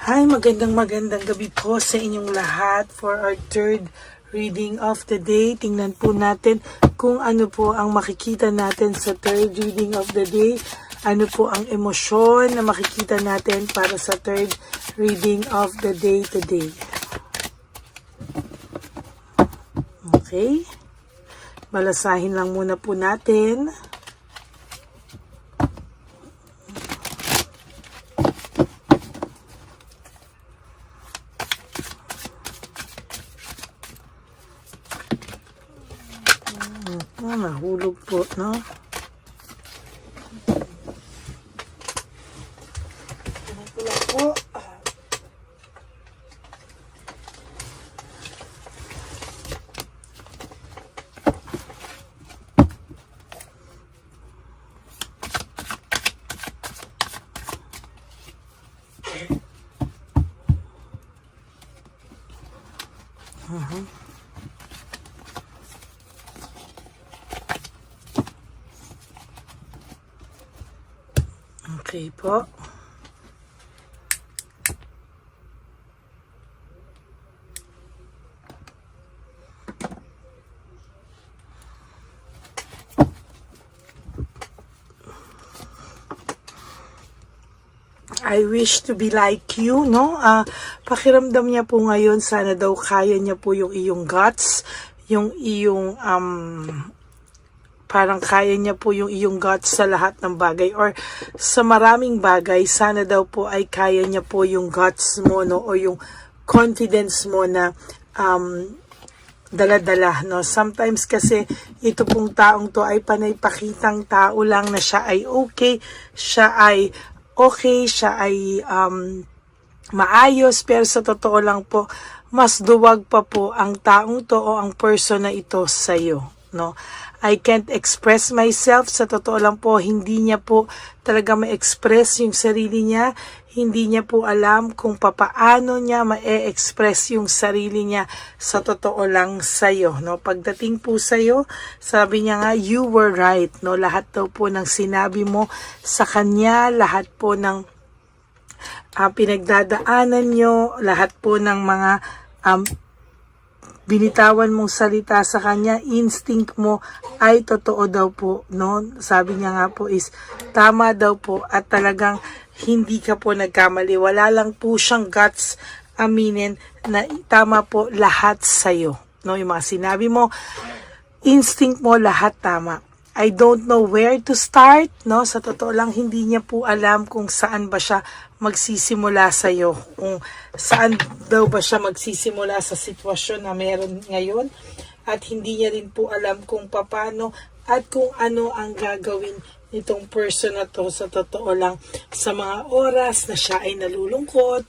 Hi, magandang gabi po sa inyong lahat for our third reading of the day. Tingnan po natin kung ano po ang makikita natin sa third reading of the day. Ano po ang emosyon na makikita natin para sa third reading of the day today. Okay. Balasahin lang muna po natin. Nahulog po, no? Ito lang po. Okay po. I wish to be like you, no? Pakiramdam niya po ngayon, sana daw kaya niya po yung iyong guts, yung iyong parang kaya niya po yung iyong guts sa lahat ng bagay or sa maraming bagay. Sana daw po ay kaya niya po yung guts mo, no, o yung confidence mo na dala-dala, no. Sometimes kasi ito pong taong to ay panay-pakitang tao lang na siya ay okay, siya ay maayos, pero sa totoo lang po mas duwag pa po ang taong to o ang person na ito sa iyo, no. I can't express myself. Sa totoo lang po, hindi niya po talaga ma-express yung sarili niya. Hindi niya po alam kung papaano niya ma-express yung sarili niya sa totoo lang sa'yo, no? Pagdating po sa'yo, sabi niya nga, you were right, no? Lahat daw po ng sinabi mo sa kanya, lahat po ng pinagdadaanan nyo, lahat po ng mga binitawan mong salita sa kanya, instinct mo ay totoo daw po, no? Sabi niya nga po is tama daw po at talagang hindi ka po nagkamali. Wala lang po siyang guts aminin na tama po lahat sa'yo, no? Yung mga sinabi mo, instinct mo, lahat tama. I don't know where to start, no? Sa totoo lang, hindi niya po alam kung saan ba siya magsisimula sa iyo, kung saan daw ba siya magsisimula sa sitwasyon na meron ngayon, at hindi niya rin po alam kung paano at kung ano ang gagawin nitong person na to. Sa totoo lang, sa mga oras na siya ay nalulungkot,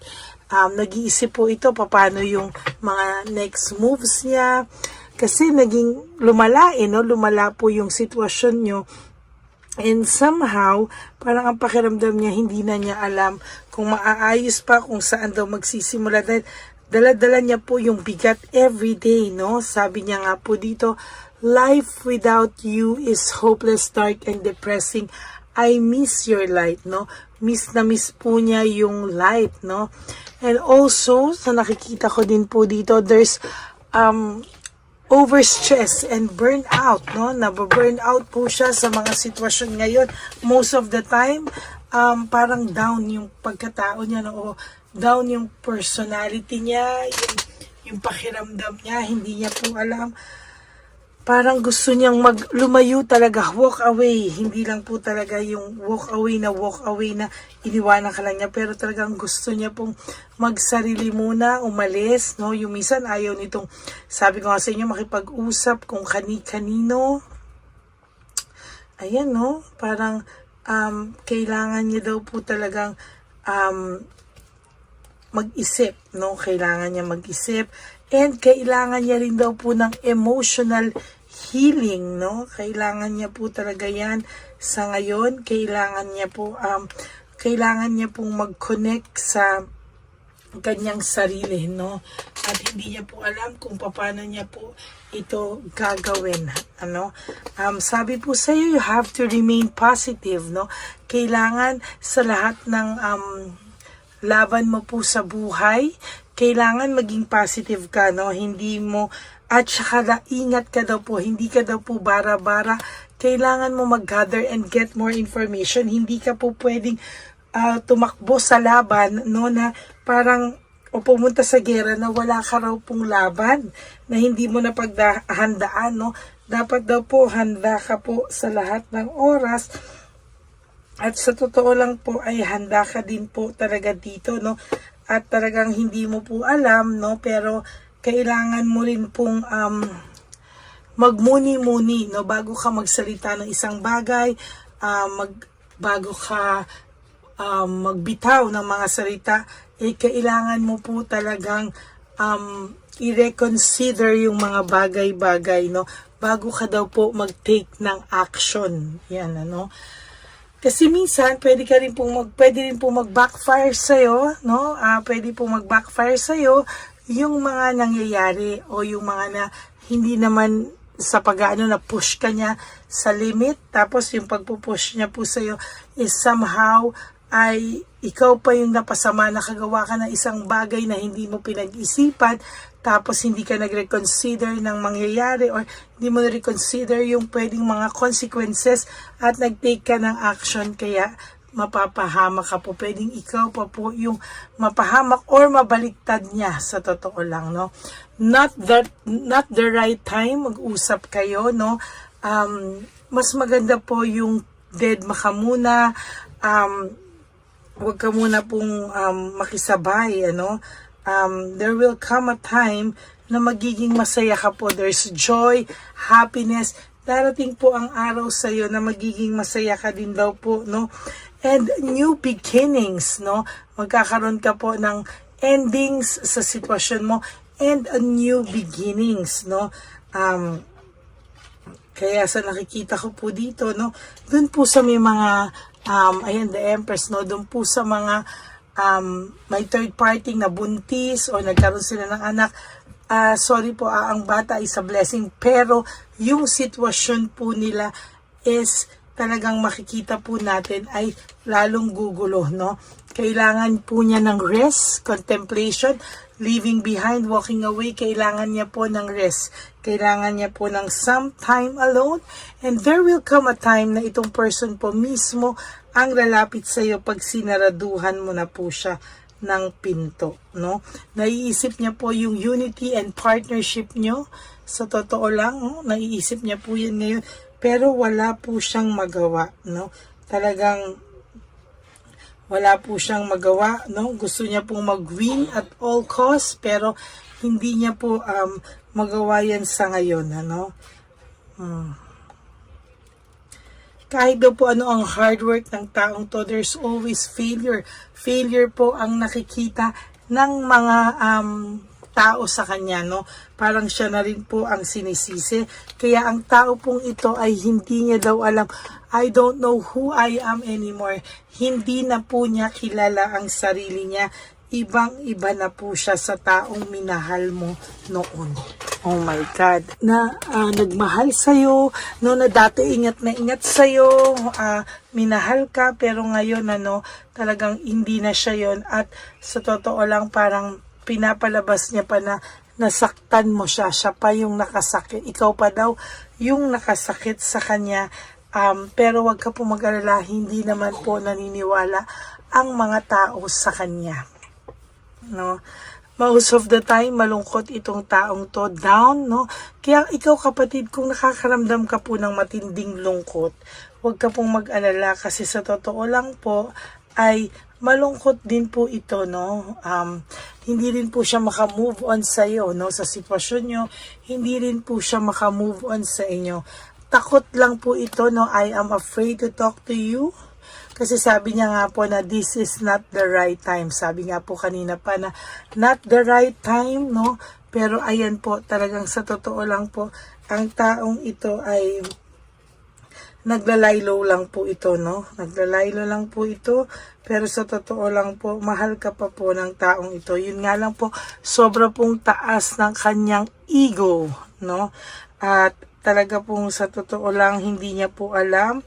nag-iisip po ito paano yung mga next moves niya, kasi naging lumala, no? Lumala po yung sitwasyon nyo. And somehow, parang ang pakiramdam niya, hindi na niya alam kung maaayos pa, kung saan daw magsisimula. Dahil dala-dala niya po yung bigat everyday, no? Sabi niya nga po dito, life without you is hopeless, dark, and depressing. I miss your light, no? Miss na miss po niya yung light, no? And also, sa nakikita ko din po dito, there's overstress and burnout, no? Nababurnout po siya sa mga sitwasyon ngayon. Most of the time, parang down yung pagkatao niya, no? O down yung personality niya, yung pakiramdam niya, hindi niya po alam. Parang gusto niyang lumayo talaga, walk away. Hindi lang po talaga yung walk away na iniwanan ka lang niya. Pero talagang gusto niya pong magsarili muna, umalis, no? Yung minsan ayaw nitong, sabi ko nga sa inyo, makipag-usap kung kani-kanino. Ayan, no? Parang kailangan niya daw po talagang mag-isip, no? Kailangan niya mag-isip. And kailangan niya rin daw po ng emotional healing, no? Kailangan niya po talaga yan sa ngayon. Kailangan niya pong mag-connect sa kanyang sarili, no? At hindi niya po alam kung paano niya po ito gagawin, ano? Sabi po sa iyo, you have to remain positive, no? Kailangan sa lahat ng laban mo po sa buhay, kailangan maging positive ka, no? Hindi mo, at saka ingat ka daw po, hindi ka daw po bara-bara, kailangan mo mag-gather and get more information, hindi ka po pwedeng tumakbo sa laban, no, na parang, o pumunta sa gera na wala ka raw pong laban, na hindi mo na paghandaan, no? Dapat daw po, handa ka po sa lahat ng oras, at sa totoo lang po ay handa ka din po talaga dito, no? At talagang hindi mo po alam, no? Pero kailangan mo rin pong magmuni-muni, no? Bago ka magsalita ng isang bagay, bago ka magbitaw ng mga salita, kailangan mo po talagang i-reconsider yung mga bagay-bagay, no? Bago ka daw po mag-take ng action. Yan, ano? Kasi minsan, pwede rin pong mag-backfire sa'yo, no? Pwede pong mag-backfire sa'yo yung mga nangyayari o yung mga na hindi naman sa pag-ano na push ka niya sa limit, tapos yung pagpupush niya po sa'yo is somehow ay ikaw pa yung napasama, nakagawa ka ng isang bagay na hindi mo pinag-isipan, tapos hindi ka nag-reconsider ng mangyayari or hindi mo na-reconsider yung pwedeng mga consequences at nag-take ka ng action, kaya mapapahamak ka po. Pwedeng ikaw pa po yung mapahamak or mabaliktad niya, sa totoo lang, no? Not the right time, mag-usap kayo, no? Mas maganda po yung dead maka muna, huwag ka muna pong makisabay, ano? There will come a time na magiging masaya ka po. There's joy, happiness. Darating po ang araw sa iyo na magiging masaya ka din daw po, no? And new beginnings, no? Magkakaroon ka po ng endings sa sitwasyon mo and a new beginnings, no? Kaya sa nakikita ko po dito, no? Doon po sa may mga ayan, the Empress, no? Doon po sa mga may third party na buntis o nagkaroon sila ng anak, sorry po, ang bata is a blessing, pero yung sitwasyon po nila is talagang makikita po natin ay lalong gugulo, no? Kailangan po niya ng rest, contemplation, leaving behind, walking away. Kailangan niya po ng rest. Kailangan niya po ng some time alone. And there will come a time na itong person po mismo ang lalapit sa iyo pag sinaraduhan mo na po siya ng pinto, no? Naiisip niya po yung unity and partnership nyo. Sa totoo lang, no? Naiisip niya po yun ngayon. Pero wala po siyang magawa, no? Talagang wala po siyang magawa, no? Gusto niya pong mag-win at all cost, pero hindi niya po magawa yan sa ngayon, ano? Kahit daw po ano ang hard work ng taong to, there's always failure. Failure po ang nakikita ng mga tao sa kanya, no? Parang siya na rin po ang sinisisi. Kaya ang tao pong ito ay hindi niya daw alam, I don't know who I am anymore. Hindi na po niya kilala ang sarili niya. Ibang-iba na po siya sa taong minahal mo noon. Oh my God. Na nagmahal sa'yo, no, na dati ingat na ingat sa'yo, minahal ka, pero ngayon, ano, talagang hindi na siya yon. At sa totoo lang, parang pinapalabas niya pa na nasaktan mo siya. Siya pa yung nakasakit. Ikaw pa daw yung nakasakit sa kanya. Pero wag ka po mag-alala, hindi naman po naniniwala ang mga tao sa kanya. No? Most of the time, malungkot itong taong to, down, no? Kaya ikaw, kapatid, kung nakakaramdam ka po ng matinding lungkot, huwag ka pong mag-alala kasi sa totoo lang po ay malungkot din po ito, no? Hindi rin po siya maka-move on sa iyo, no? Sa sitwasyon nyo, hindi rin po siya maka-move on sa inyo. Takot lang po ito, no? I am afraid to talk to you. Kasi sabi niya nga po na this is not the right time. Sabi nga po kanina pa na not the right time, no? Pero ayan po, talagang sa totoo lang po, ang taong ito ay naglalaylo lang po ito, no? Naglalaylo lang po ito, pero sa totoo lang po, mahal ka pa po ng taong ito. Yun nga lang po, sobra pong taas ng kanyang ego, no? At talaga pong sa totoo lang, hindi niya po alam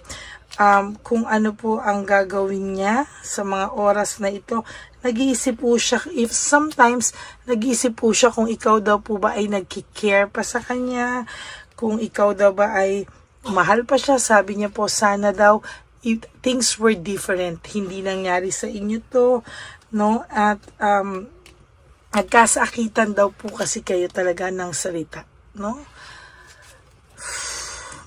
kung ano po ang gagawin niya sa mga oras na ito. Nag-iisip po siya, if sometimes, nag-iisip po siya kung ikaw daw po ba ay nagkikare pa sa kanya, kung ikaw daw ba ay mahal pa siya. Sabi niya po, sana daw, if things were different, hindi nangyari sa inyo to, no? At, nagkasakitan daw po kasi kayo talaga ng salita, no?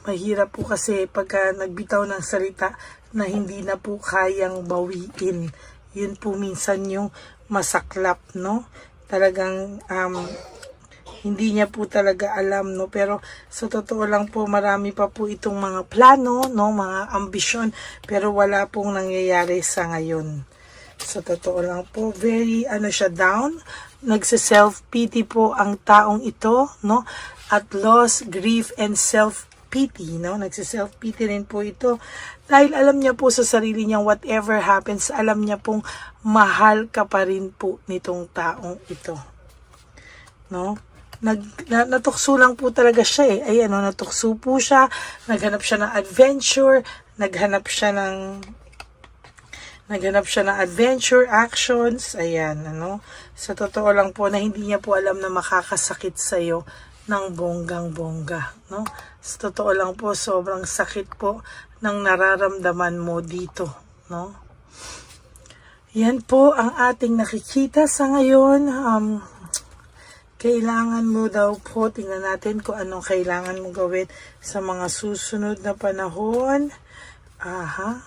Mahirap po kasi pagka nagbitaw ng salita na hindi na po kayang bawiin. Yun po minsan yung masaklap, no? Talagang hindi niya po talaga alam, no? Pero sa totoo lang po, marami pa po itong mga plano, no? Mga ambisyon, pero wala pong nangyayari sa ngayon. Sa totoo lang po, very siya down. Nagse-self-pity po ang taong ito, no? At loss, grief, and self-pity, no? Nagse-self-pity rin po ito. Dahil alam niya po sa sarili niya, whatever happens, alam niya pong mahal ka pa rin po nitong taong ito. No? Natukso lang po talaga siya eh. Ayan, no? Natukso po siya. Naghanap siya ng adventure. Naghanap siya ng adventure actions. Ayan, ano. Sa totoo lang po na hindi niya po alam na makakasakit sa'yo ng bonggang-bongga, no. Sa totoo lang po, sobrang sakit po ng nararamdaman mo dito, no. Yan po ang ating nakikita sa ngayon. Kailangan mo daw po, tingnan natin kung anong kailangan mo gawin sa mga susunod na panahon. Aha.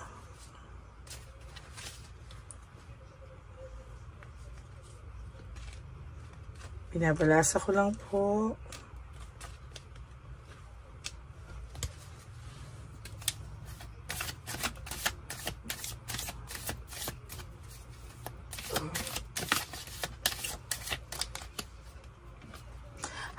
Binabalasa ko lang po.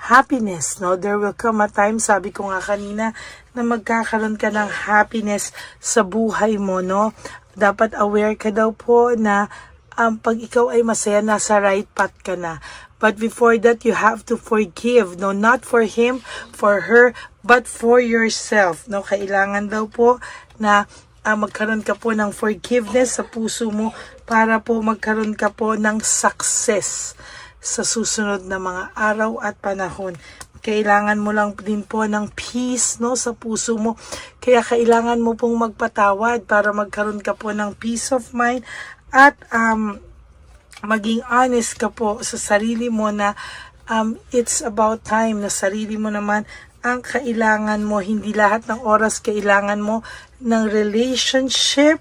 Happiness, no? There will come a time, sabi ko nga kanina, na magkakaroon ka ng happiness sa buhay mo, no? Dapat aware ka daw po na pag ikaw ay masaya, nasa right path ka na. But before that, you have to forgive, no? Not for him, for her, but for yourself, no? Kailangan daw po na magkaroon ka po ng forgiveness sa puso mo para po magkaroon ka po ng success sa susunod na mga araw at panahon. Kailangan mo lang din po ng peace, no, sa puso mo. Kaya kailangan mo pong magpatawad para magkaroon ka po ng peace of mind at maging honest ka po sa sarili mo na it's about time na sarili mo naman ang kailangan mo. Hindi lahat ng oras kailangan mo ng relationship.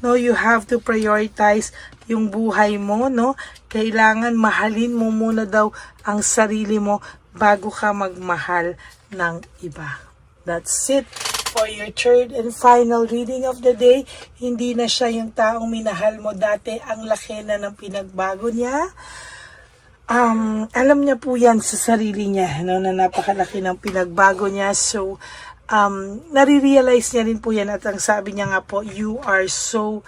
No, you have to prioritize yung buhay mo, no? Kailangan mahalin mo muna daw ang sarili mo bago ka magmahal ng iba. That's it for your third and final reading of the day. Hindi na siya yung taong minahal mo dati. Ang laki na ng pinagbago niya. Alam niya po yan sa sarili niya, no, na napakalaki ng pinagbago niya. So, nare-realize niya rin po yan at ang sabi niya nga po, you are so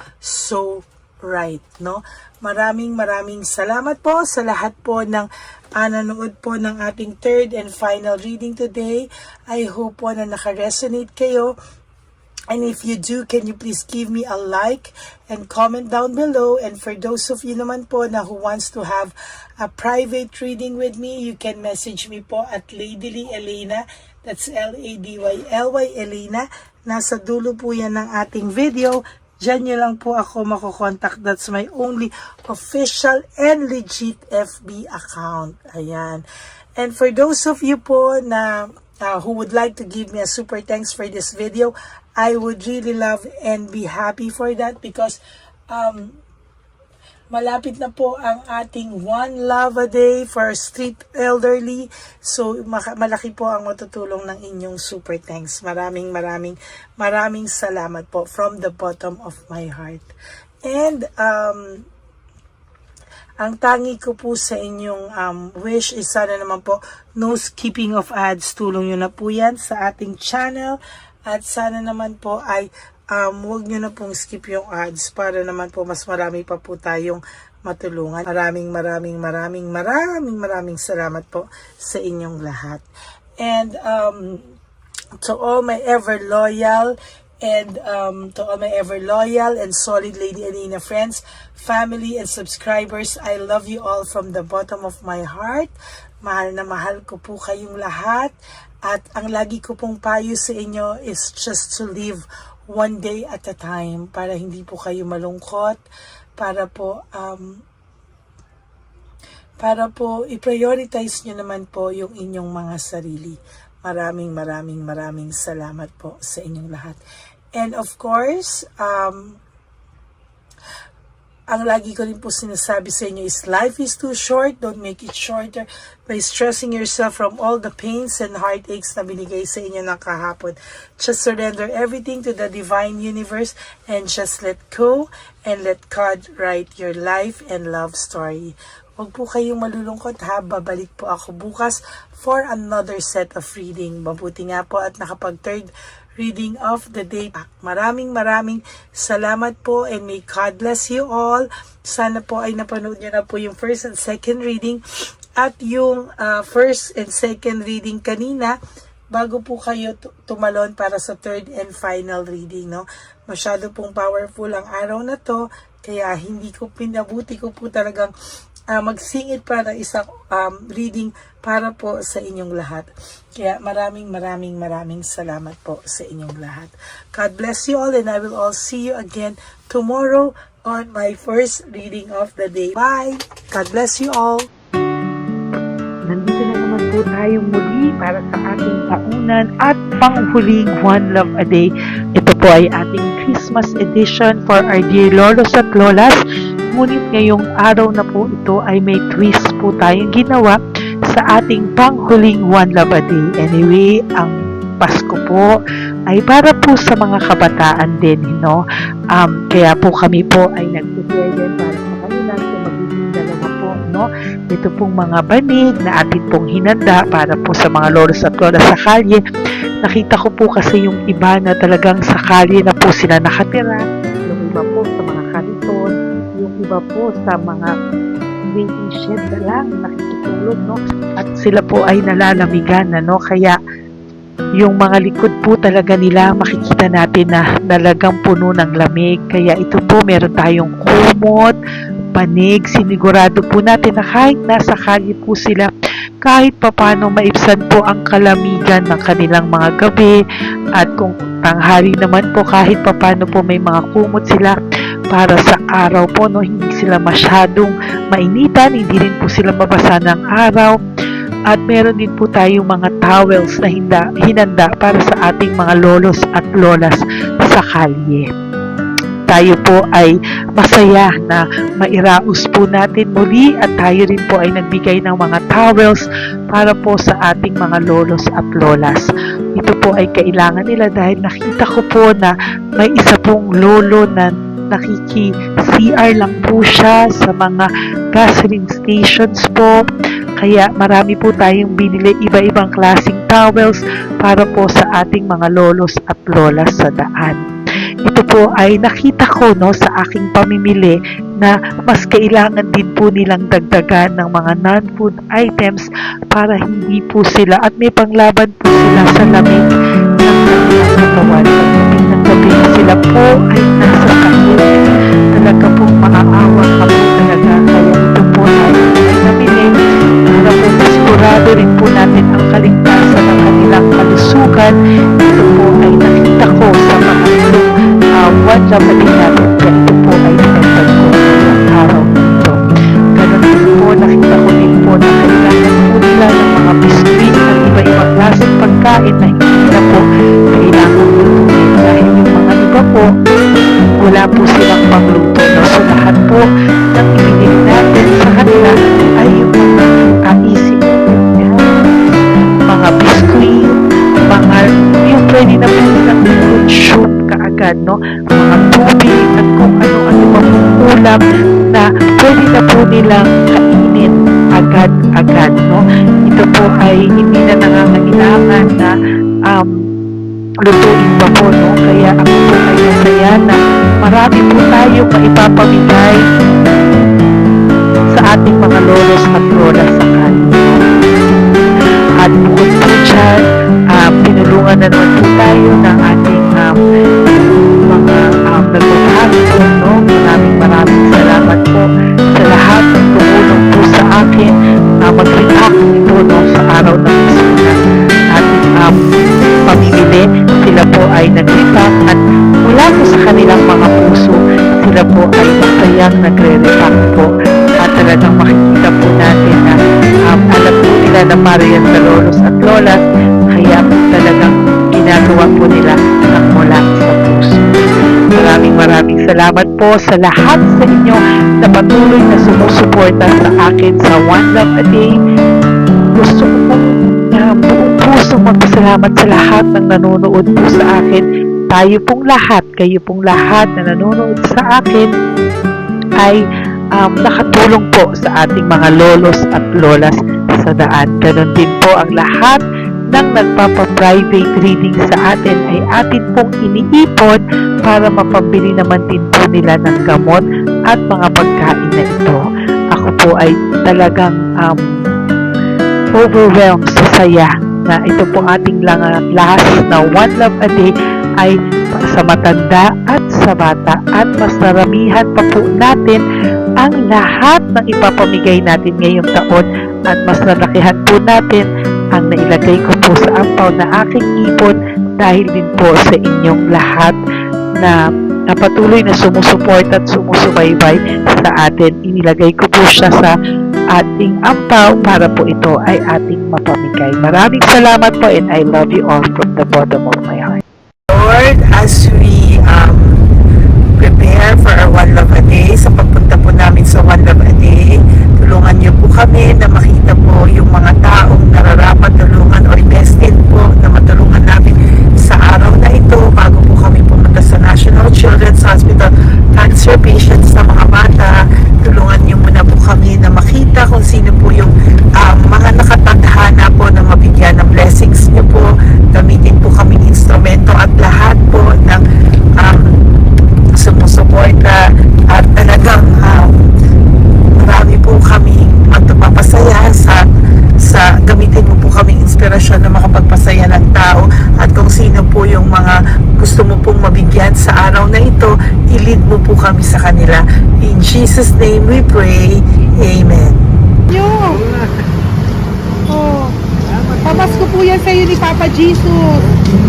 right, no? Maraming salamat po sa lahat po ng nanood po ng ating third and final reading today. I hope po na naka-resonate kayo. And if you do, can you please give me a like and comment down below? And for those of you naman po na who wants to have a private reading with me, you can message me po at Ladyly Elena. That's Ladyly Elena. Nasa dulo po yan ng ating video. Diyan nyo lang po ako makokontak. That's my only official and legit FB account. Ayan. And for those of you po na who would like to give me a super thanks for this video, I would really love and be happy for that because malapit na po ang ating One Love a Day for street elderly. So, malaki po ang matutulong ng inyong super thanks. Maraming salamat po from the bottom of my heart. And, ang tangi ko po sa inyong wish is sana naman po no skipping of ads. Tulong nyo na po yan sa ating channel. At sana naman po ay huwag nyo na pong skip yung ads para naman po mas marami pa po tayong matulungan. Maraming salamat po sa inyong lahat. And to all my ever loyal And to all my ever loyal and solid Lady Alina friends, family, and subscribers, I love you all from the bottom of my heart. Mahal na mahal ko po kayong lahat. At ang lagi ko pong payo sa inyo is just to live one day at a time para hindi po kayo malungkot, para po i-prioritize nyo naman po yung inyong mga sarili. Maraming salamat po sa inyong lahat. And of course, ang lagi ko rin po sinasabi sa inyo is life is too short. Don't make it shorter by stressing yourself from all the pains and heartaches na binigay sa inyo ng kahapon. Just surrender everything to the divine universe and just let go and let God write your life and love story. Huwag po kayong malulungkot ha, babalik po ako bukas for another set of reading. Mabuti nga po at nakapag third reading of the day. Maraming salamat po and may God bless you all. Sana po ay napanood nyo na po yung first and second reading at yung first and second reading kanina bago po kayo tumalon para sa third and final reading. No? Masyado pong powerful ang araw na to kaya hindi ko pinabuti ko po talagang magsingit pa ng isang reading para po sa inyong lahat. Kaya maraming salamat po sa inyong lahat. God bless you all and I will all see you again tomorrow on my first reading of the day. Bye! God bless you all! Nandito na naman po tayong muli para sa ating taunan at panghuling One Love a Day. Ito po ay ating Christmas edition for our dear lolos at lolas. Ngunit ngayong araw na po ito ay may twist po tayong ginawa sa ating panghuling One Love a Day. Anyway, ang Pasko po ay para po sa mga kabataan din, no? Kaya po kami po ay nag-prepare din para sa kanila. So magiging dalawa po, no? Ito pong mga banig na atin pong hinanda para po sa mga lolos at lolas sa kalye. Nakita ko po kasi yung iba na talagang sa kalye na po sila nakatira. Yung iba po sa mga kariton, yung iba po sa mga waiting shed na lang nakikitulog, no? At sila po ay nalalamigan, no? Kaya yung mga likod po talaga nila makikita natin na talagang puno ng lamig. Kaya ito po meron tayong kumot, panig, sinigurado po natin na kahit nasa kalye po sila, kahit papano maibsan po ang kalamigan ng kanilang mga gabi. At kung tanghali naman po, kahit papano po may mga kumot sila para sa araw po, no? Hindi sila masyadong mainitan, hindi rin po sila mabasa ng araw. At meron din po tayong mga towels na hinanda para sa ating mga lolos at lolas sa kalye. Tayo po ay masaya na mairaos po natin muli at tayo rin po ay nagbigay ng mga towels para po sa ating mga lolos at lolas. Ito po ay kailangan nila dahil nakita ko po na may isa pong lolo na nakiki-CR lang po siya sa mga gasoline stations po. Kaya marami po tayong binili iba-ibang klaseng towels para po sa ating mga lolos at lolas sa daan. Ito po ay nakita ko, no, sa aking pamimili na mas kailangan din po nilang dagdagan ng mga non-food items para hindi po sila at may panglaban po sila sa lamig ng kanilang katawan. Pagdating ng gabi sila po ay nasa kahit talaga pong maaawa ka po talaga. Kaya ito po ay nabili para po sigurado rin po natin ang kaligtasan ng kanilang kalusugan. Ito po ay nakita ko sa mga One Love a Day natin. Kaya ito po ay pinagdag ko ng araw nito. Ganun din po, nakita ko din po na kailangan po nila ng mga biskuit at iba-ibang klaseng pagkain na hindi na po kailangan lutuin. Dahil yung mga iba po, wala po silang pangluto. So lahat po ng ibigay natin sa kanila ay yung mga easy mga biskuit, mga yung pwede na po nilang shoot kaagad, no? Mga tubig at kung ano-ano pang ulam na pwede na po nilang kainin agad-agad, no? Ito po ay hindi na nangangailangan na lutuin pa po, no? Kaya ako po ay masaya na marami po tayo maipapamigay sa ating mga lolos at lolas sa kanila. At bukod po dyan, pinulungan na naman po tayo ng ating sila po ay masayang nagre-repack po. At talagang makikita po natin na alam po nila na para yan sa lolos at lolas, kaya po talagang ginagawa po nila ang mula sa puso. Maraming salamat po sa lahat sa inyo na patuloy na sumusuporta sa akin sa One Love a Day. Gusto ko po buong puso magpasalamat sa lahat ng nanonood po sa akin. Tayo pong lahat, kayo pong lahat na nanonood sa akin ay nakatulong po sa ating mga lolos at lolas sa daan. Ganon din po ang lahat ng nagpapa-private reading sa atin ay atin pong iniipon para mapambili naman din po nila ng gamot at mga pagkain na ito. Ako po ay talagang overwhelmed sa saya na ito po ating last na One Love a Day ay sa matanda at sa bata, at mas naramihan pa po natin ang lahat ng ipapamigay natin ngayong taon, at mas nalakihan po natin ang nailagay ko po sa ampaw na aking ipon dahil din po sa inyong lahat na patuloy na sumusuport at sumusubaybay sa atin. Inilagay ko po siya sa ating ampaw para po ito ay ating mapamigay. Maraming salamat po, and I love you all from the bottom of my heart. Lord, as we prepare for our One Love a Day, sa pagpunta po namin sa One Love a Day, tulungan niyo po kami na makita po yung mga taong nararapat tulungan or destined po na matulungan namin sa araw na ito bago po kami pumunta sa National Children's Hospital. Cancer patients na mga bata, tulungan niyo muna po kami na makita kung sino po yung mga nakatadhana po na mabigyan ng blessings niyo po. Gamitin po kami instrumento at lahat po ng sumusuporta, at talagang marami po kami magpapasaya sa gamitin mo po kaming inspirasyon na makapagpasaya ng tao, at kung sino po yung mga gusto mo pong mabigyan sa araw na ito, i-lead mo po kami sa kanila. In Jesus' name we pray. Amen. Oh, pamasko po yan sa'yo ni Papa Jesus.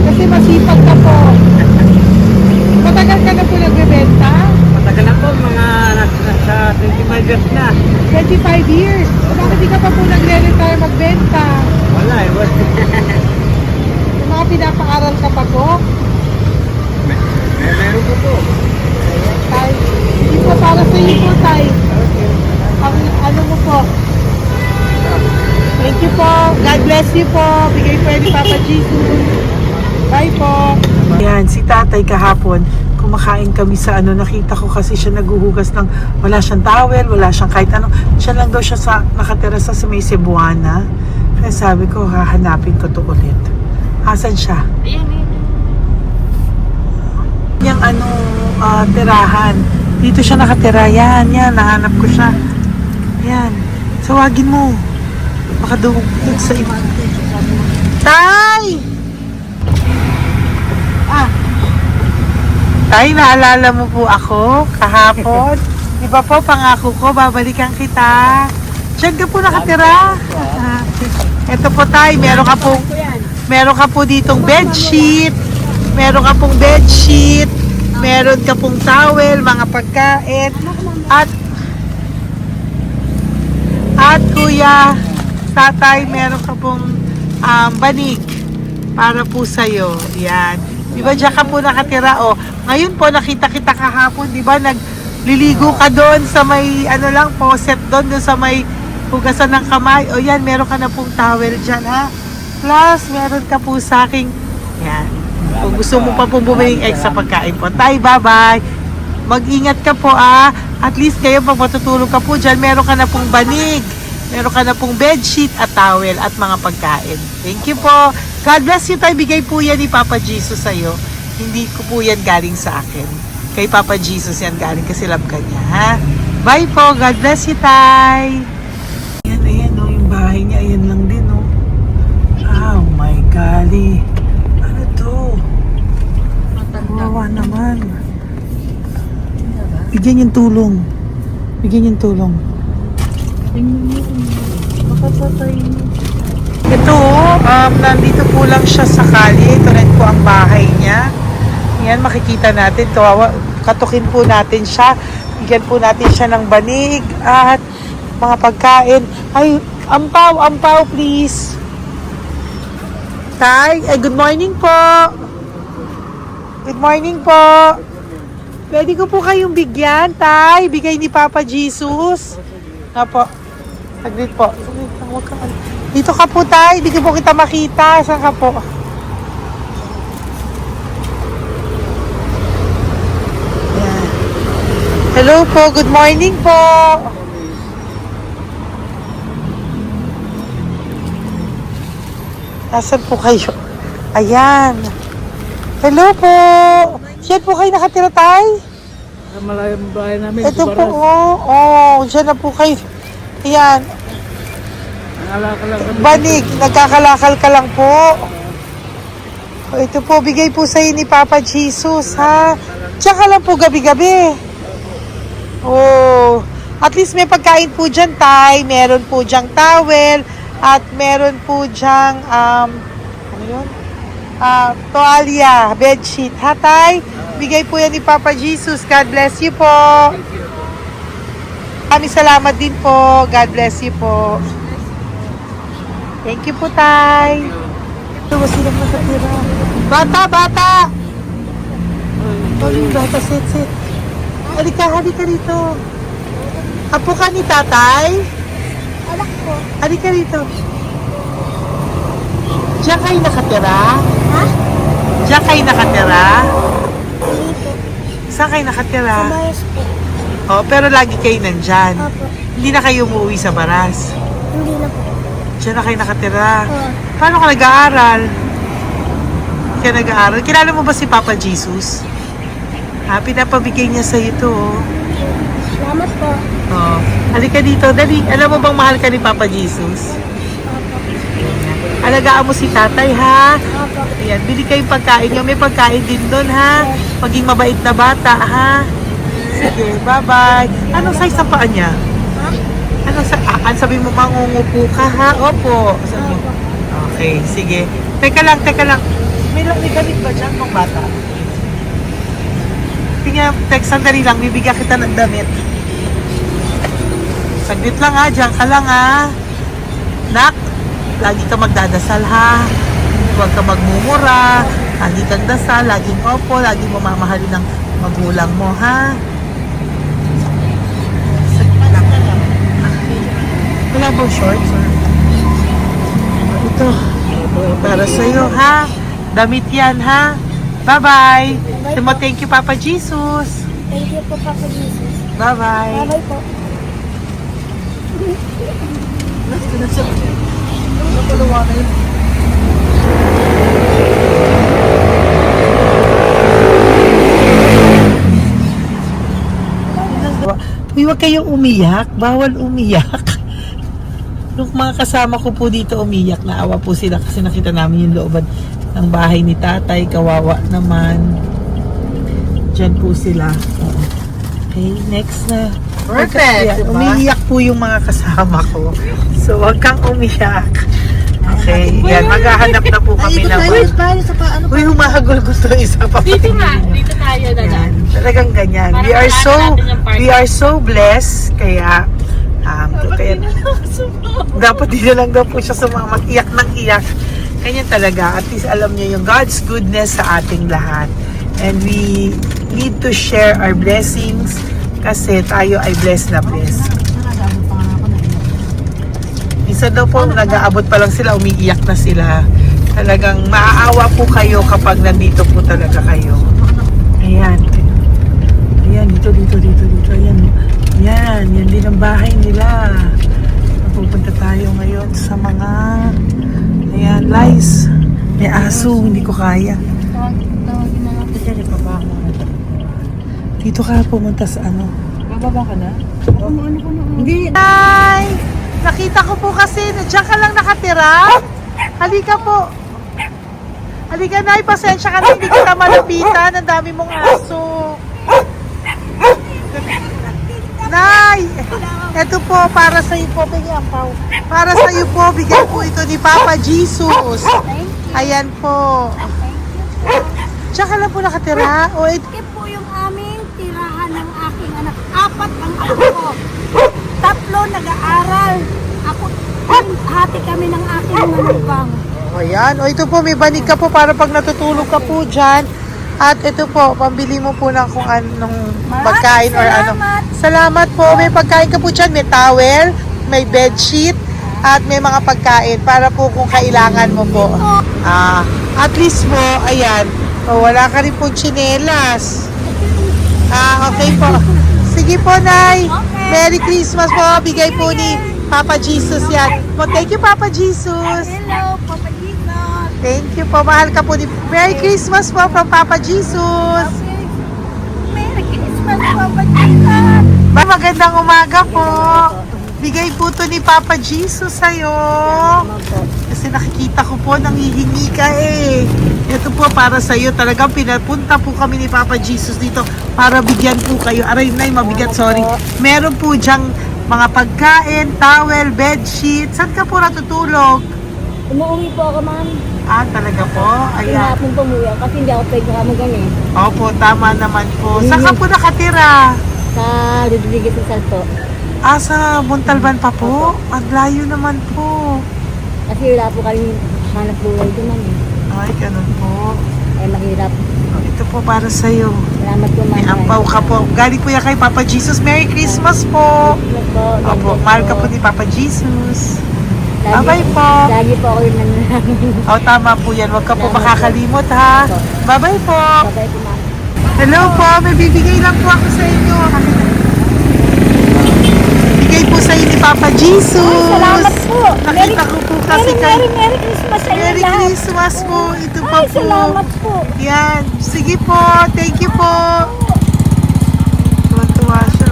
Kasi masipag ka po. Matagal ka na po nagbebenta? Matagal na po, mga nasa 25 years na. 25 years. Bakit di ka pa po nagre-retire magbenta? Wala eh, Yung mga pinapaaral ka pa po? meron ko po. Tay, hindi po para sa iyo po, Tay. Ang ano mo po? Thank you po. God bless you po. Bigay po yan ni Papa Jesus. Bye po. Yan, si tatay kahapon, kumakain kami sa nakita ko kasi siya naguhugas ng, wala siyang towel, wala siyang kahit ano. Siya lang daw siya nakatira sa may Cebuana. Kaya sabi ko, hahanapin ko to ulit. Asan siya? Yung tirahan. Dito siya nakatira. Yan, nahanap ko siya. Yan. Tawagin mo. Baka doon sa iba. Tay! Tay, naalala mo po ako kahapon? Di ba po, pangako ko, babalikan kita. Diyan ka po nakatira. Ito po, Tay, meron ka po ditong bedsheet. Meron ka pong bedsheet. Meron ka pong towel, mga pagkain. At kuya, tatay, meron ka pong banig para po sa'yo. Yan. Di ba diyan ka po nakatira? O, ngayon po nakita kita kahapon, di ba? Nagliligo ka doon sa may faucet doon sa may hugasan ng kamay. O yan, meron ka na pong towel dyan, ha? Plus, meron ka po sa aking, yan. Kung gusto mo pa pong bumili extra pagkain po. Tay, bye-bye. Mag-ingat ka po, At least kayo, pag matutulog ka po dyan, meron ka na pong banig. Meron ka na pong bedsheet at towel at mga pagkain. Thank you po. God bless you, Tay. Bigay po yan ni Papa Jesus sa'yo. Hindi ko po yan galing sa akin. Kay Papa Jesus yan galing kasi love ka niya, ha? Bye po. God bless you, Tay. Ayan, yung bahay niya. Ayan lang din, Oh my golly. Ano to? Kawawa naman. Bigyan yung tulong. Ito, nandito po lang siya sa kalye. Ito rin po ang bahay niya. Yan, makikita natin. katukin po natin siya. Bigyan po natin siya ng banig at mga pagkain. Ay, ampaw, please. Tay, good morning po. Good morning po. Pwede ko po kayong bigyan, Tay. Bigay ni Papa Jesus. Apo. Saglit po. Saglit lang, huwag kang dito ka po, Tay. Hindi ko po kita makita. Saan ka po? Yan. Hello po. Good morning po. Nasaan po kayo? Ayan. Hello po. Diyan po kayo nakatira, Tay? Sa malayang bahay namin. Ito po, diyan na po kayo. Ayan. Nalakal lang kami. Banig, nagkakalakal ka lang po. Ito po, bigay po sa'yo ni Papa Jesus, ha? Tsaka lang po gabi-gabi. Oh, at least may pagkain po dyan, Tay. Meron po dyang towel. At meron po dyang, ano yun? Toalya, bedsheet, ha, Tay? Bigay po yan ni Papa Jesus. God bless you po. Kami salamat din po. God bless you po. Thank you po, Tay. Ito, silang nakatira. Bata! Oh, yung bata, sit. Halika rito. Apo ka ni Tatay? Anak ko. Halika rito. Diyan kayo nakatira? Ha? Diyan kayo nakatira? Dito. Saan kayo nakatira? Sa Baras po. Oh, pero lagi kayo nandyan. Opo. Hindi na kayo umuwi sa Baras. Hindi na po. Diyan na kayo nakatira. Oo. Paano ka nag-aaral? Kaya nag-aaral. Kilala mo ba si Papa Jesus? Ha, pinapabigay niya sa ito. Salamat po. Oh. Halika dito. Dali. Alam mo bang mahal ka ni Papa Jesus? Opo. Alagaan mo si tatay, ha? Opo. Ayan, bili kayong pagkain nyo. May pagkain din doon, ha? Maging mabait na bata, ha? Sige, bye-bye. Anong size ang paa niya? Ha? Sabi mo, mangungupo ka, ha? Opo. Sabi mo. Okay, sige. Teka lang. May gamit ba dyan ng bata? Tingnan, sandali lang. Bibigyan kita ng damit. Saglit lang, ha? Diyan ka lang, ha? Nak, lagi ka magdadasal, ha? Huwag ka magmumura. Lagi kang dasal. Laging opo. Laging mamamahalin ng magulang mo, ha? Saglit lang. Wala bang shorts? Ito. Para sa'yo, ha? Damit yan, ha? Bye-bye. Sabi mo, thank you, Papa Jesus. Thank you po, Papa Jesus. Bye-bye. Bye-bye po. Uy, huwag kayong umiyak. Bawal umiyak. Nung mga kasama ko po dito umiyak, naawa po sila kasi nakita namin yung looban ng bahay ni tatay. Kawawa naman. Diyan po sila. Okay, next na. Perfect, diba? Umiiyak po yung mga kasama ko. So, huwag kang umiyak. Okay, yan. Maghahanap na po kami na. Tayo sa paano Uy, humahagol gusto isa pa. Dito tayo na Yan. Talagang ganyan. We are so blessed. Kaya, dapat din na lang daw po siya sumama. Iyak ng iyak. Ganyan talaga. At least alam niyo yung God's goodness sa ating lahat. And we need to share our blessings kasi tayo ay blessed na blessed. Minsan daw po, nag-aabot pa lang sila, umiiyak na sila. Talagang maaawa po kayo kapag nandito po talaga kayo. Ayan. Ayan, dito. Ayan. Yan din ang bahay nila. Pupunta tayo ngayon sa mga, ayan, lice. May aso, hindi ko kaya. Dito ka pumunta sa ano? Bababa ka na? Hindi. Hi! Nakita ko po kasi, diyan ka lang nakatira. Halika po. Halika, Nay, pasensya ka na, hindi kita malapitan. Ang dami mong aso. Nay! Ito po, para sa iyo po, bigyan po. Para sa iyo po, bigyan po ito ni Papa Jesus. Ayan po. Diyan ka lang po nakatira. O, ito. Ito po yung aming apat ang anak ko. 3 nag-aaral. Ako, hati kami ng aking manugang. O yan. O ito po, may banig ka po para pag natutulog ka po dyan. At ito po, pambili mo po ng kung anong pagkain or ano. Salamat po. May pagkain ka po dyan. May towel, may bedsheet, at may mga pagkain para po kung kailangan mo po. At least po, ayan. O, wala ka rin po tsinelas. Okay po. Sige po, Nay. Merry Christmas po. Bigay po ni Papa Jesus yan. Thank you, Papa Jesus. Hello, Papa Jesus. Thank you po. Mahal ka po ni... Merry Christmas po from Papa Jesus. Merry Christmas, Papa Jesus. Magandang umaga po. Bigay po to ni Papa Jesus sa'yo. Kasi nakikita ko po, nanghihingi ka eh. Ito po para sa'yo. Talagang pinapunta po kami ni Papa Jesus dito para bigyan po kayo. Aray, Nay, mabigat, sorry. Meron po dyang mga pagkain, towel, bedsheet. Saan ka po natutulog? Umuwi po ako, ma'am. Talaga po? Ayan. Hinapon po umuwi ako kasi hindi ako pwede kamagan eh. Opo, tama naman po. Saan ka po nakatira? Sa Rodriguez sa Salto. Sa Montalban pa po? Ang layo naman po. Kasi wala po kami hanap buhay doon, ma'am. Ay, ganun po. Eh, mahirap. Ito po para sa'yo. Salamat po, ma'am. May ampaw ka po. Galing po yan kay Papa Jesus. Merry Christmas po. Opo, mahal ka po ni Papa Jesus. Bye-bye po. Lagi po ako yung nananangin. Tama po yan. Huwag ka po makakalimot ha. Bye-bye po. Babay po, ma'am. Hello po. May bibigay lang po ako sa inyo. Bigay po sa inyo ni Papa Jesus. Salamat po. Nakita ko po kasi kay... Merry Christmas sa inyo Merry lahat. Christmas po. Ito pa Ay, po. salamat po. Yan. Sige po. Thank you po. Tuwa-tuwa siya.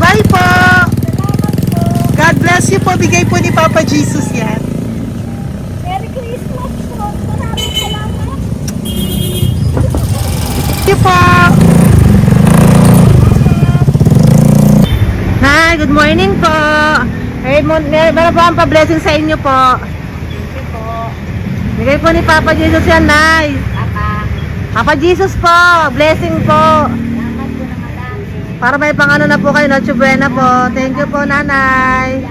Bye po. God bless you po. Bigay po ni Papa Jesus yan. Merry Christmas po. Maraming salamat. Thank you po. Hi, good morning po. Meron po ang pa-blessing sa inyo po. Bigay po ni Papa Jesus yan, Nay. Papa Jesus po, blessing po. Para may pang-ano na po kayo, Noche Buena po. Thank you po, Nanay.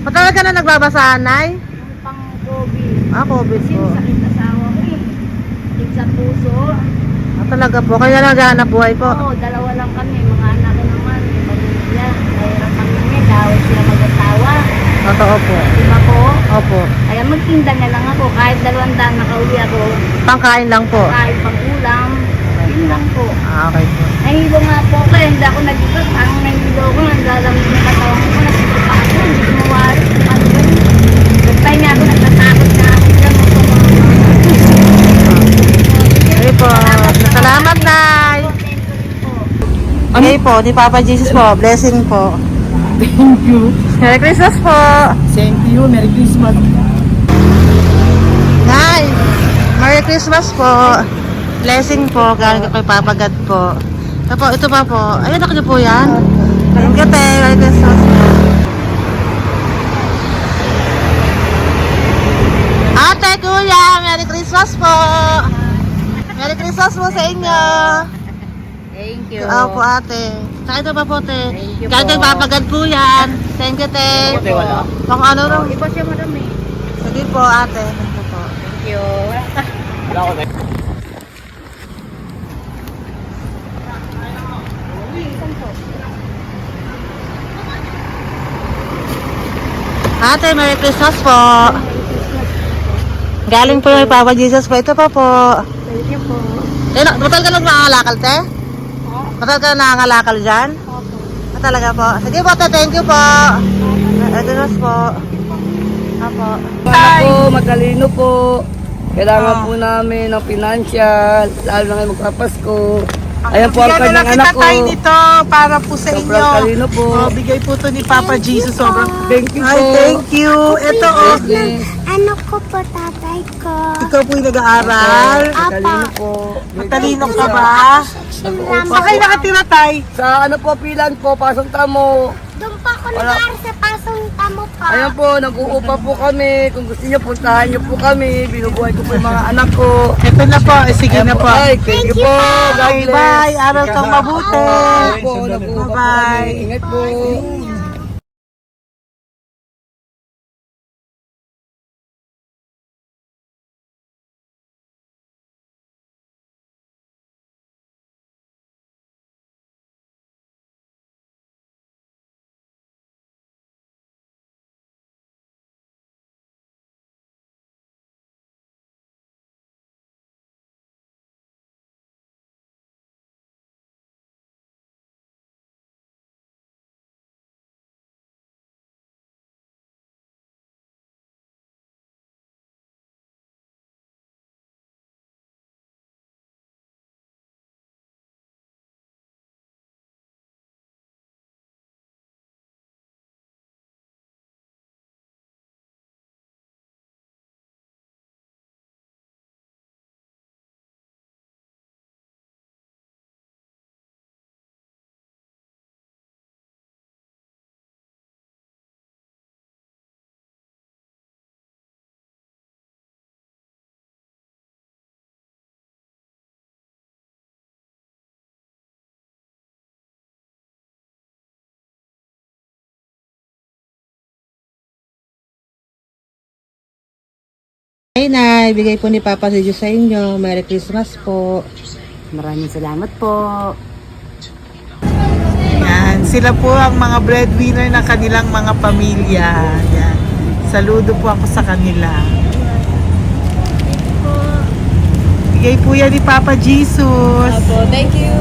Matagal ka na nagbabasahan, Nay? Pang-COVID. COVID po. Sakit na sa awa ko eh. Sakit sa puso. Talaga po, kaya naghahanap buhay po. Oo, 2 lang kami. Mga anak ko naman. May pamilya. Mahirap kami niya. Dawit sila mag-asawa. Totoo po. 5 po. Opo. Kaya magtinda na lang ako. Kahit 200 nakauwi ako. Pangkain lang po. Kahit pang-ulam. Yun lang po. Okay po. Nahilo nga po ako. Hindi ako nag-ibat. Ang nahilo ko. Naglalamig na katawan ko. Nagsipa ako. Hindi ko mawari. Ano ba yun? Nagtay nga ako. Nagtatakot na ako. Diyan mo po mga. Okay po. Salamat, Nay. Okay po, ni Papa Jesus po. Blessing po. Thank you. Merry Christmas po. Thank you. Merry Christmas. Nay, Merry Christmas po. Blessing po. Galing kay Papa God po. Ito pa po. Ayun, ako niyo po yan. Thank you, te. Merry Christmas po. Ate, kuya, Merry Christmas po. Merry Christmas po sa inyo. Thank you. Po, ate. Saka ito pa po, te. Thank you Galing kay po. Papa God po yan. Thank you, te. Ate, wala. Pang ano rin. Iba siya marami. Sige po, ate. Thank you po. Thank you. Wala ko. Ate, Merry Christmas po. Galing po kay Papa Jesus po. Ito pa po. Thank you po. Batal ka nang nangangalakal, te? Batal ka nang nangangalakal dyan? Talaga po. Sige po, te. Thank you po. Merry Christmas po. Apo. Anak po, matalino po. Kailangan po namin ng financial, lalo na ngayon magpapasko. Ayan po ang Bigyan na lang kanyang anak kita ko. tayo nito para po sa Sobrang inyo. talino po. Bigay po to ni Papa Jesus. Sobrang... Thank you Ay, po. thank you. Ito, Yes. Ano ko po, tatay ko? Ikaw po'y nag-aaral? Matalino po. Matalino ka ba? Sinram. Saan kayo nakatira, Tay? Sa ano po, pilan po, pasong tamo. Doon pa ako nag-aaral sa pasong tamo pa. Ayan po, nag-uupa po kami. Kung gusto niyo, puntahan niyo po kami. Binubuhay ko po yung mga anak ko. Ito na po. Sige na po. Ay, thank you po. God Okay, bless. bye. Aral kang mabuti. Po, nag-uupa po Bye-bye. kami. Ingat po. Ay, Nay, bigay po ni Papa si Diyos sa inyo. Merry Christmas po. Maraming salamat po. Yan. Sila po ang mga breadwinner ng kanilang mga pamilya. Yan. Saludo po ako sa kanila. Bigay po yan ni Papa Jesus. Thank you.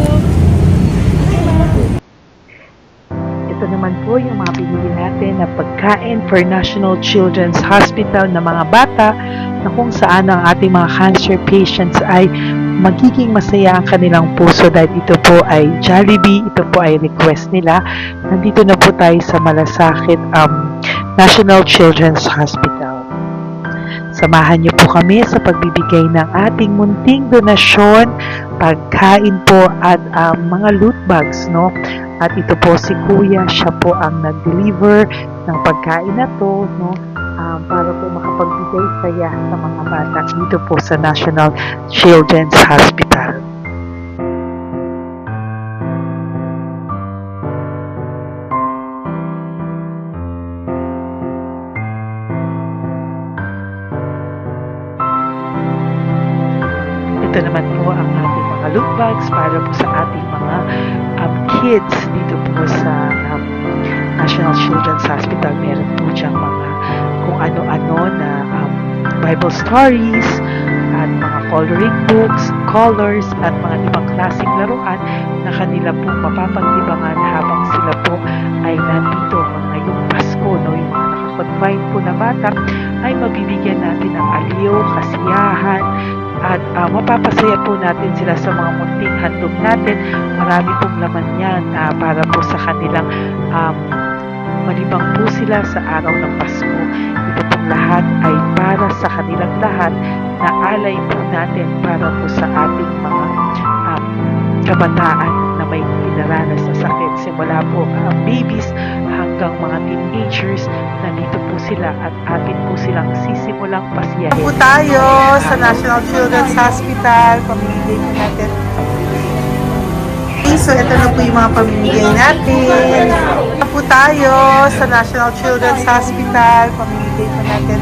Ito naman po yung mga pinili natin na pagkain for National Children's Hospital na mga bata na kung saan ang ating mga cancer patients ay magiging masaya ang kanilang puso dahil ito po ay Jollibee, ito po ay request nila. Nandito na po tayo sa Malasakit National Children's Hospital. Samahan niyo po kami sa pagbibigay ng ating munting donasyon, pagkain po at mga loot bags, no? At ito po si Kuya, siya po ang nag-deliver ng pagkain na to, no? Para po makapagbigay saya sa mga bata dito po sa National Children's Hospital. Ito naman po ang ating mga loot bags para po sa ating mga kids dito po sa National Children's Hospital. Meron po diyang mga kung ano-ano na Bible stories at mga coloring books, colors at mga ibang klaseng laruan na kanila po mapapaglibangan habang sila po ay nandito ngayong Pasko, no? Yung mga nakakonfine po na bata ay mabibigyan natin ng aliw, kasiyahan, at mapapasaya po natin sila sa mga munting handog natin. Marami pong laman yan para po sa kanilang malibang po sila sa araw ng Pasko. Ito pong lahat ay para sa kanilang lahat na alay po natin para po sa ating mga kabataan na may pinaranas na sakit. Simula po babies hanggang mga teenagers, nandito po sila at atin po silang sisimulang pasiyahin. Po tayo sa National Children's Hospital. Pamimigay po natin. So, ito na po yung mga pamimigay natin. Ito po tayo sa National Children's Hospital. Pamimigay po natin.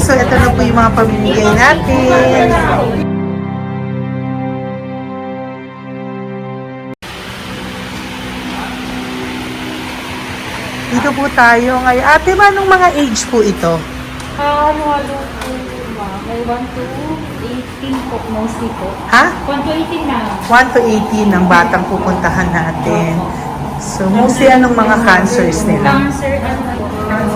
So, ito na po yung mga pamimigay natin. Dito po tayo ngayon. Ate, anong mga age po ito? Ano po, may 1 to 18 po, mostly po. Ha? 1 to 18 na. 1 to 18 ang batang pupuntahan natin. So, mostly anong mga cancers nila? Cancer, ano po?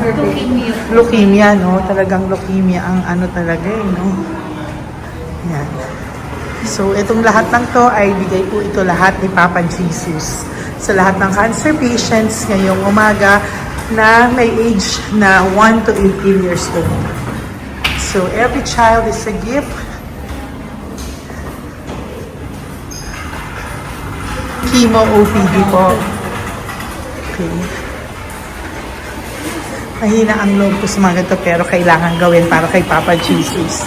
Leukemia. Leukemia, no? Talagang leukemia ang ano talaga eh, no? Yan. So, itong lahat ng to ay bigay po ito lahat ni Papa Jesus. Sa lahat ng cancer patients ngayong umaga na may age na 1 to 18 years old. So, every child is a gift. Chemo OPD po. Okay. Mahina ang loob ko sa mga ganito pero kailangan gawin para kay Papa Jesus.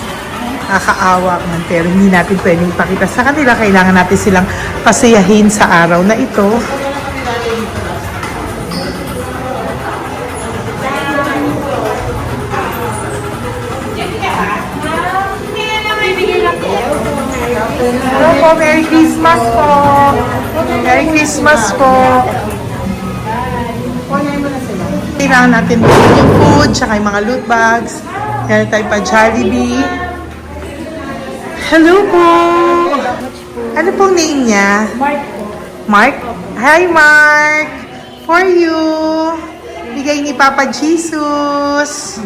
Nakakaawa man pero hindi natin pwedeng ipakita sa kanila. Kailangan natin silang pasayahin sa araw na ito. Hello po, Merry Christmas po! Merry Christmas po! Kailangan natin yung food, tsaka yung mga loot bags. Kaya tayo pa Jollibee. Hello po! Ano pong name niya? Mark po. Mark? Hi Mark! For you! Bigay ni Papa Jesus!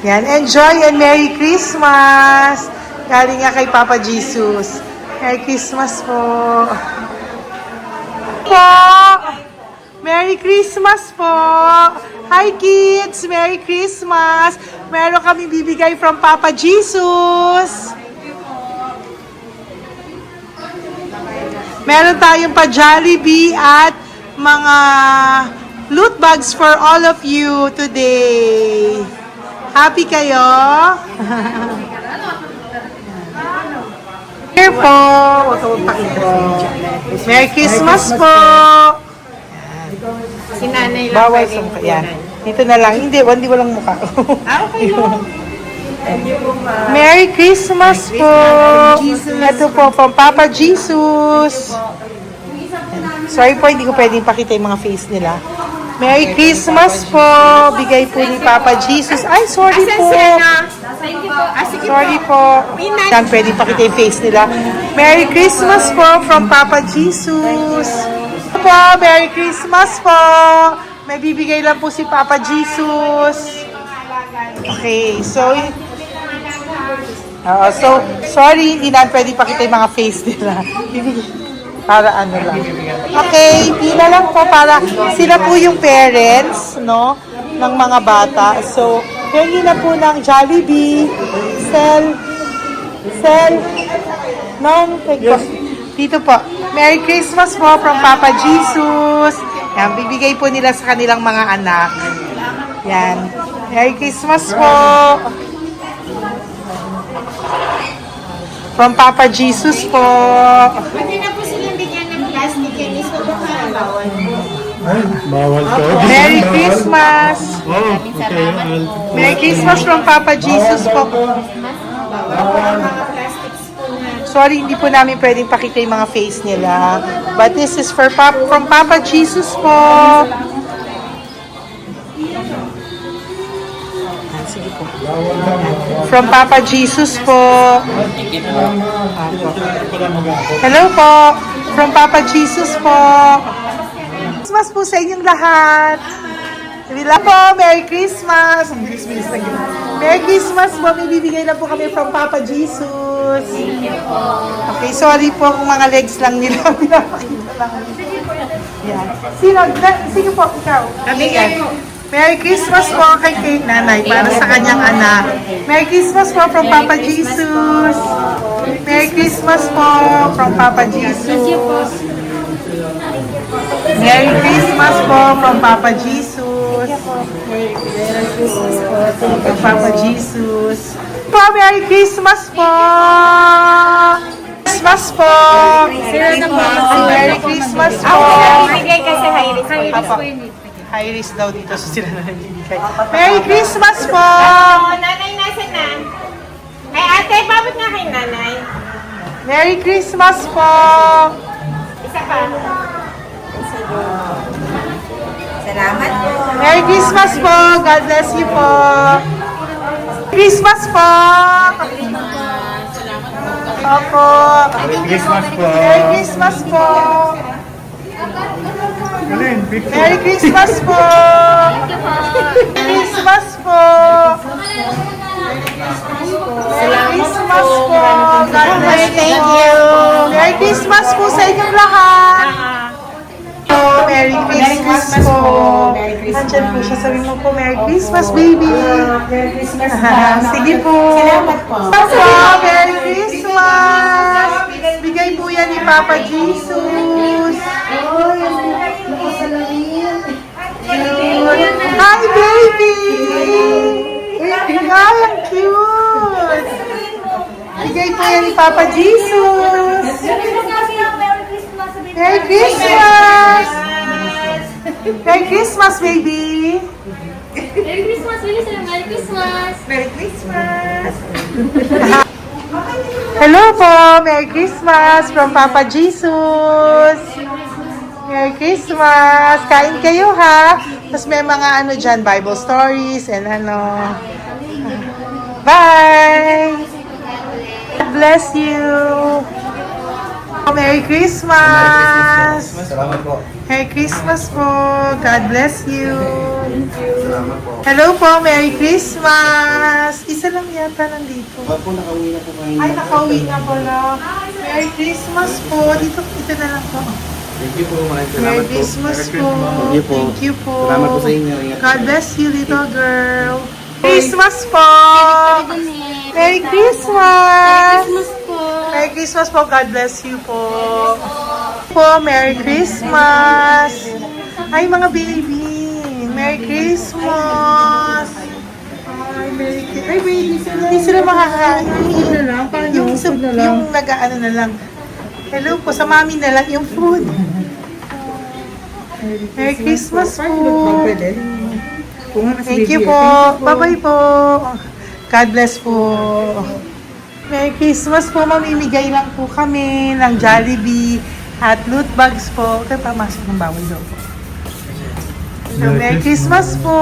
Yan, enjoy and Merry Christmas! Galing nga kay Papa Jesus. Merry Christmas po! Merry Christmas po! Hi kids! Merry Christmas! Meron kami bibigay from Papa Jesus! Meron tayong pa Jollibee at mga loot bags for all of you today. Happy kayo? Here po! Huwag ka magpakita sa media. Merry Christmas po! Si nanay lang Bawal pwedeng sa mukha. Yan. Dito na lang. Hindi walang mukha. okay po. Merry Christmas po! Ito po, from Papa Jesus. Sorry po, hindi ko pwedeng pakita yung mga face nila. Merry Christmas po! Bigay po ni Papa Jesus. Ay, sorry po! Thank you po. Sige Sorry po. Yan, pwedeng pakita yung face nila. Merry Christmas po from Papa Jesus. Po, Merry Christmas po! May bibigay lang po si Papa Jesus. Okay, so sorry, hindi na pwede pakita yung mga face nila. Para ano lang. Okay, pila lang po para sila po yung parents, no, ng mga bata. So, hingi na po ng Jollibee, Cell, dito po. Merry Christmas po from Papa Jesus. Yan, bibigay po nila sa kanilang mga anak. Yan. Merry Christmas po. From Papa Jesus po. Pwede na po silang bigyan ng plastic yan. Iso po ka bawal. Bawal to. Merry Christmas. Oh, okay. Merry Christmas from Papa Jesus po. Mga plastics po na. Sorry, hindi po namin pwedeng pakita yung mga face nila. But this is from Papa Jesus po. Sige po. From Papa Jesus po. Hello po. From Papa Jesus po. Christmas po sa inyong lahat. Wala po, Merry Christmas. Merry Christmas po. May bibigay na po kami from Papa Jesus. Okay, sorry po kung mga legs lang nila. Pinapakita lang. Yan. Sino po? Ikaw. Merry Christmas po kay nanay para sa kanyang anak. Merry Christmas po from Papa Jesus. Merry Christmas po from Papa Jesus. Merry Christmas po from Papa Jesus. Merry Christmas po from Papa Jesus. Merry Christmas po. Christmas po. Merry Christmas po. Bigay kasi high-risk. High-risk po yun. High risk daw dito sa sila na nagbibigay. Merry Christmas po! Nanay, nasa na? Ay, ate, babot nga kay nanay. Merry Christmas po! Isa pa. Salamat po. Merry Christmas po! God bless you po! Christmas po! Opo! Merry Christmas po. Merry Christmas po! Merry Christmas po! Merry Christmas po! Merry Christmas po! God bless you! Merry Christmas po sa inyong lahat! Merry Christmas po! Merry Christmas. Nandyan po siya. Sabi mo po, Merry Christmas, baby. Merry Christmas. Sige po. Salamat po. Merry Christmas! Bigay po yan ni Papa Jesus. Hi, baby! Hi, ang cute! Bigay po yan ni Papa Jesus. Merry Christmas! Merry Christmas, baby! Merry Christmas, bilis na Merry Christmas! Merry Christmas! Hello po! Merry Christmas from Papa Jesus! Merry Christmas! Kain kayo ha! Tapos may mga ano dyan, Bible stories and ano. Bye! God bless you! Merry Christmas! Salamat po. Merry Christmas po! God bless you! Hello po! Merry Christmas! Isa lang yata nandito. Ba't po nakauwi na po kayo? Ay, nakauwi na pala. Merry Christmas po. Dito na lang po. Thank you po. Maraming Merry salamat po. Christmas po. Thank you po. Thank you po. Salamat po sa inyo. Ingat po. God bless you, little girl. Christmas po. Merry Christmas. Merry Christmas po. God bless you po. Merry Christmas. Ay, mga baby. Merry Christmas. Ay, Merry Christmas. Ay, baby. Hindi sila makakain. Yung nag-ano na lang. Hello po, sa mami na lang yung food. Merry Christmas po. Thank you po. Bye-bye po. God bless po. Merry Christmas po. Mamimigay lang po kami ng Jollibee at loot bags po. Kaya pamasok ng bawal daw po. So, Merry Christmas po.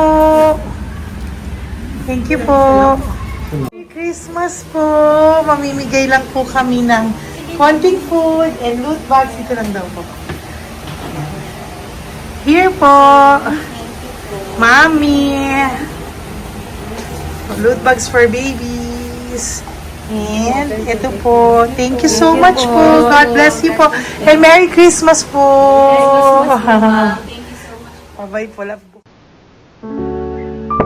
Thank you po. Merry Christmas po. Mamimigay lang po kami ng konting food and loot bags. Ito lang daw po. Here po. Mommy. Loot bags for babies. And ito po. Thank you so much po. God bless you po. And Merry Christmas po. Bye-bye po. Love po.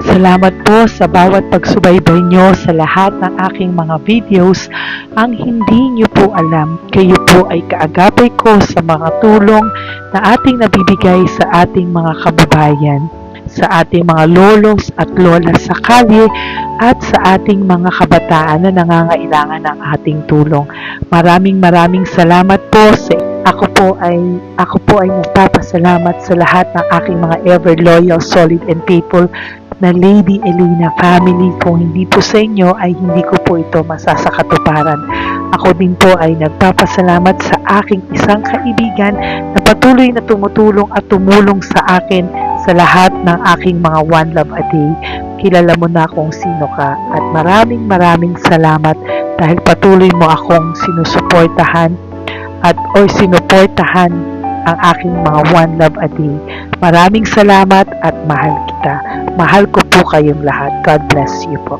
Salamat po sa bawat pagsubaybay nyo sa lahat ng aking mga videos. Ang hindi nyo po alam, kayo po ay kaagapay ko sa mga tulong na ating nabibigay sa ating mga kababayan, sa ating mga lolos at lola sa kalye, at sa ating mga kabataan na nangangailangan ng ating tulong. Maraming salamat po sa ako po ay nagpapasalamat sa lahat ng aking mga ever loyal, solid and faithful na Lady Elena family. Kung hindi po sa inyo ay hindi ko po ito masasakatuparan. Ako din po ay nagpapasalamat sa aking isang kaibigan na patuloy na tumutulong at tumulong sa akin sa lahat ng aking mga One Love a Day. Kilala mo na kung sino ka at maraming salamat dahil patuloy mo akong sinusuportahan or sinuportahan ang aking mga One Love a Day. Maraming salamat at mahal kita. Mahal ko po kayong lahat. God bless you po.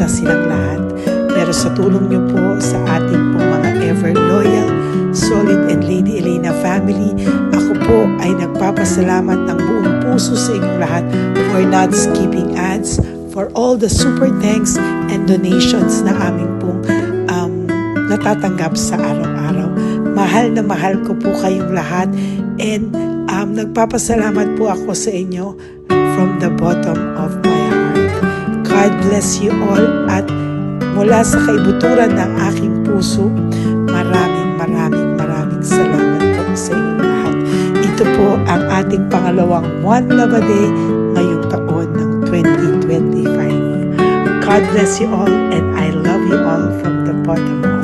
silang lahat. Pero sa tulong niyo po sa ating pong mga ever loyal, solid and Lady Elena family, ako po ay nagpapasalamat ng buong puso sa inyong lahat for not skipping ads, for all the super thanks and donations na aming pong natatanggap sa araw-araw. Mahal na mahal ko po kayong lahat, and nagpapasalamat po ako sa inyo from the bottom of my heart. God bless you all, at mula sa kaibuturan ng aking puso, maraming salamat po sa inyong lahat. Ito po ang ating pangalawang One Love a Day ngayong taon ng 2025. God bless you all, and I love you all from the bottom of